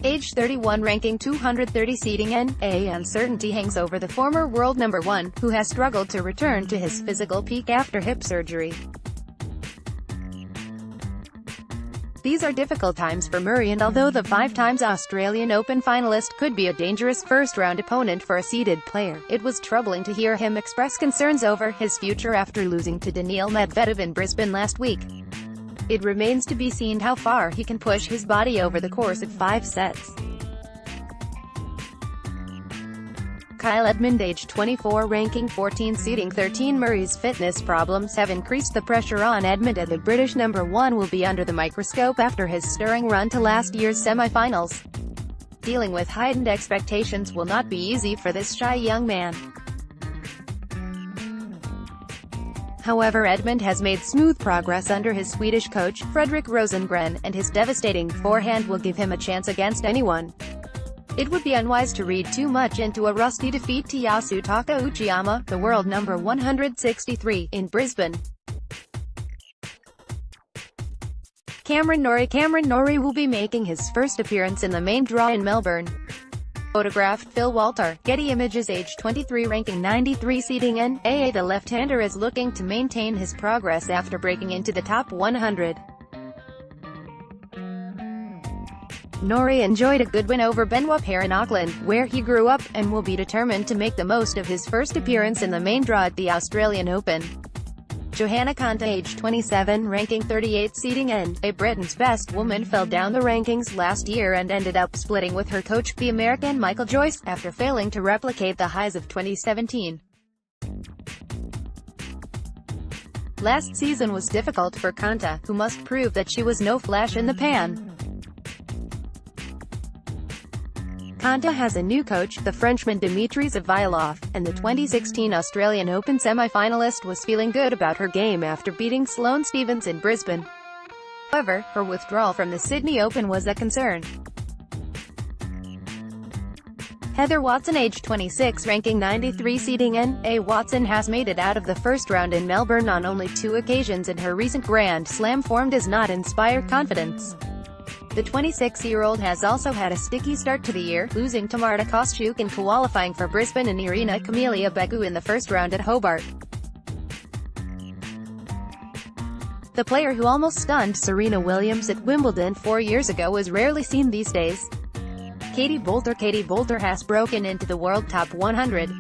Age 31, ranking 230, seeding N.A. Uncertainty hangs over the former world number 1, who has struggled to return to his physical peak after hip surgery. These are difficult times for Murray, and although the 5-times Australian Open finalist could be a dangerous first-round opponent for a seeded player, it was troubling to hear him express concerns over his future after losing to Daniil Medvedev in Brisbane last week. It remains to be seen how far he can push his body over the course of 5 sets. Kyle Edmund, age 24, ranking 14, seeding 13. Murray's fitness problems have increased the pressure on Edmund, and the British number 1 will be under the microscope after his stirring run to last year's semi-finals. Dealing with heightened expectations will not be easy for this shy young man. However, Edmund has made smooth progress under his Swedish coach, Fredrik Rosengren, and his devastating forehand will give him a chance against anyone. It would be unwise to read too much into a rusty defeat to Yasutaka Uchiyama, the world number 163, in Brisbane. Cameron Norrie will be making his first appearance in the main draw in Melbourne. Photographed Phil Walter, Getty Images, age 23, ranking 93, seeding N.A. The left-hander is looking to maintain his progress after breaking into the top 100. Norrie enjoyed a good win over Benoit Paire in Auckland, where he grew up, and will be determined to make the most of his first appearance in the main draw at the Australian Open. Johanna Konta, age 27, ranking 38, seeding N.A. Britain's best woman fell down the rankings last year and ended up splitting with her coach, the American Michael Joyce, after failing to replicate the highs of 2017. Last season was difficult for Konta, who must prove that she was no flash in the pan. Konta has a new coach, the Frenchman Dimitri Zavyailov, and the 2016 Australian Open semi-finalist was feeling good about her game after beating Sloane Stephens in Brisbane. However, her withdrawal from the Sydney Open was a concern. Heather Watson, age 26, ranking 93, seeding N.A. Watson has made it out of the first round in Melbourne on only 2 occasions, and her recent Grand Slam form does not inspire confidence. The 26-year-old has also had a sticky start to the year, losing to Marta Kostyuk in qualifying for Brisbane and Irina Camelia Begu in the first round at Hobart. The player who almost stunned Serena Williams at Wimbledon 4 years ago is rarely seen these days. Katie Boulter has broken into the world top 100.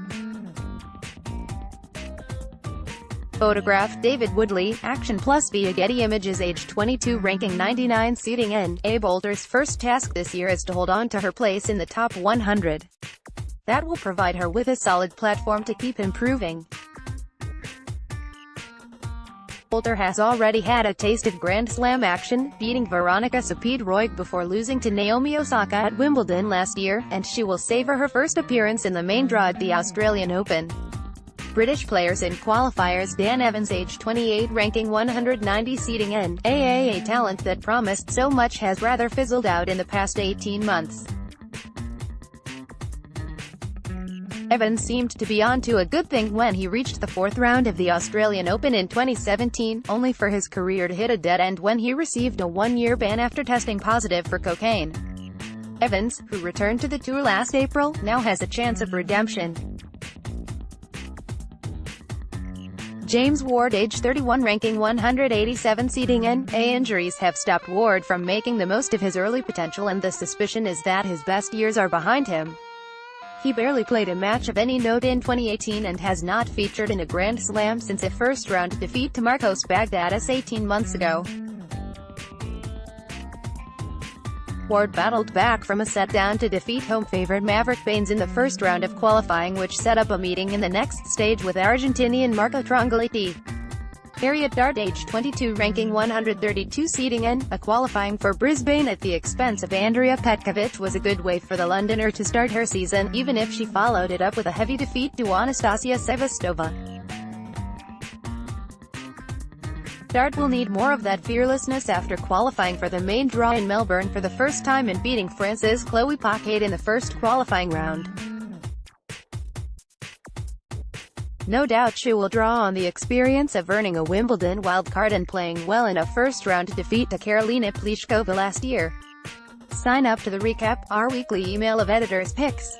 Photographed David Woodley, Action Plus via Getty Images, age 22, ranking 99, seeding N.A. Boulter's first task this year is to hold on to her place in the top 100. That will provide her with a solid platform to keep improving. Boulter has already had a taste of Grand Slam action, beating Veronika Sepid-Roig before losing to Naomi Osaka at Wimbledon last year, and she will savor her first appearance in the main draw at the Australian Open. British players in qualifiers: Dan Evans, age 28, ranking 190, seeding N.A. A talent that promised so much has rather fizzled out in the past 18 months. Evans seemed to be onto a good thing when he reached the 4th round of the Australian Open in 2017, only for his career to hit a dead end when he received a 1-year ban after testing positive for cocaine. Evans, who returned to the tour last April, now has a chance of redemption. James Ward, age 31, ranking 187, seeding N.A. Injuries have stopped Ward from making the most of his early potential, and the suspicion is that his best years are behind him. He barely played a match of any note in 2018 and has not featured in a Grand Slam since a first-round defeat to Marcos Baghdatis 18 months ago. Ward battled back from a set down to defeat home favorite Maverick Baines in the first round of qualifying, which set up a meeting in the next stage with Argentinian Marco Trongaletti. Harriet Dart, age 22, ranking 132, seeding N.A. qualifying for Brisbane at the expense of Andrea Petkovic was a good way for the Londoner to start her season, even if she followed it up with a heavy defeat to Anastasia Sevastova. Dart will need more of that fearlessness after qualifying for the main draw in Melbourne for the first time and beating France's Chloe Paquet in the first qualifying round. No doubt she will draw on the experience of earning a Wimbledon wildcard and playing well in a first-round defeat to Karolina Pliskova last year. Sign up to the Recap, our weekly email of editors' picks.